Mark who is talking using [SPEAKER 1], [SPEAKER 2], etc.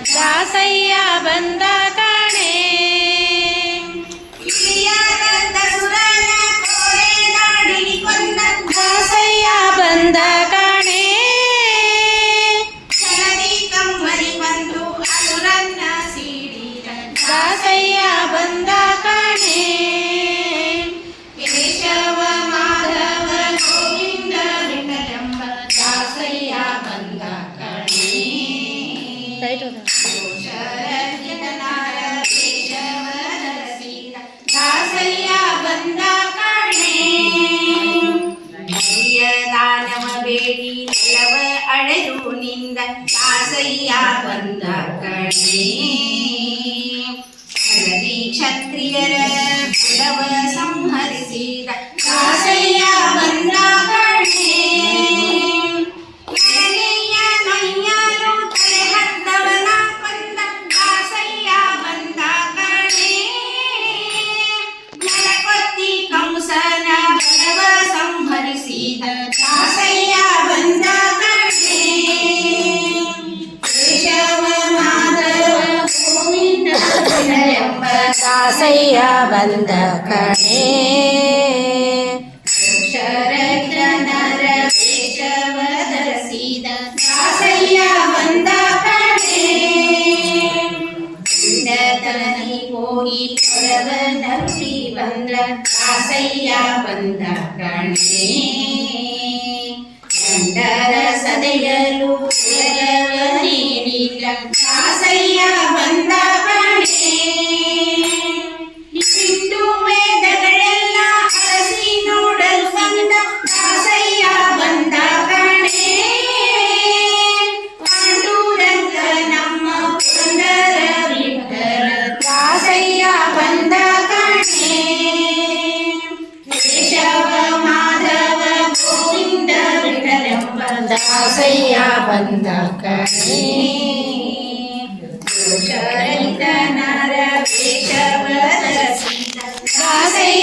[SPEAKER 1] ದಾಸಯ್ಯ ಬಂದ ಕಾಣೆ ದಾಸಯ್ಯ ಬಂದ ಕಾಣೆ ದಾಸಯ್ಯ ಬಂದ ಕಾಣೆ ಕೇಶವ ಮಾಧವ ಗೋವಿಂದ ವಿಠಲೆಂಬ ದಾಸಯ್ಯ ಬಂದ ಕಾಣೆ ದಾಸಯ್ಯ ಬಂದ ಕಾಣೆ ದಾನವ ಬೇಡಿ ನೆಲವ ಅಳೆದು ನಿಂದ ದಾಸಯ್ಯ ಬಂದ ಕಾಣೆ ಹಳದಿ ಕ್ಷತ್ರಿಯರ ಕುಲವ ಸಂಹರಿಸಿದ ದಾಸಯ್ಯ ಬಂದ ಕಾಣೆ ನಯ್ಯರು ತಲೆ ಹದ್ದವನ ಕೊಂದ ದಾಸಯ್ಯ ಬಂದ ಕಾಣೆ ನರಕೊತ್ತಿ ಕಂಸನ ಬಲವ ಸಂಹರಿಸಿದ ದಾಸಯ್ಯ ಬಂದ ಕಾಣೆ ಕೇಶವ ಮಾಧವ ಗೋವಿಂದ ಎಂಬ ದಾಸಯ್ಯ ಬಂದ ಕಾಣೆ ಶರಜ್ಞನರ ಕೇಶವ ಧರಿಸಿದ ದಾಸಯ್ಯ ಬಂದ ಕಾಣೆ ಗಂಡತನಿ ಹೋಗಿ ಹೊರವ ನರುಳಿ ಬಂದ ದಾಸಯ್ಯ ಬಂದ ಕಾಣೆ ಗಂಡರ ಸದೆಯಲು ಕುಲವ ನೀಡಿದ ದಾಸಯ್ಯ ಬಂದ ಕಾಣೆ ಹಿಂದೂ ವೇದಗಳೆಲ್ಲ ಅರಸಿ ನೋಡಲು ಬಂದ ದಾಸಯ್ಯ ಬಂದ ಕಾಣೆ ಪಾಂಡುರಂಗ ನಮ್ಮ ಪುರಂದರ ವಿಠಲ ದಾಸಯ್ಯ ಬಂದ ಕಾಣೆ ಕೇಶವ ಮಾಧವ ಗೋವಿಂದ ವಿಠಲೆಂಬ ದಾಸಯ್ಯ ಬಂದ ಕಾಣೆ ಶರೈತನರ ಕೇಶವ ಧರಿಸಿದ ದಾಸಯ್ಯ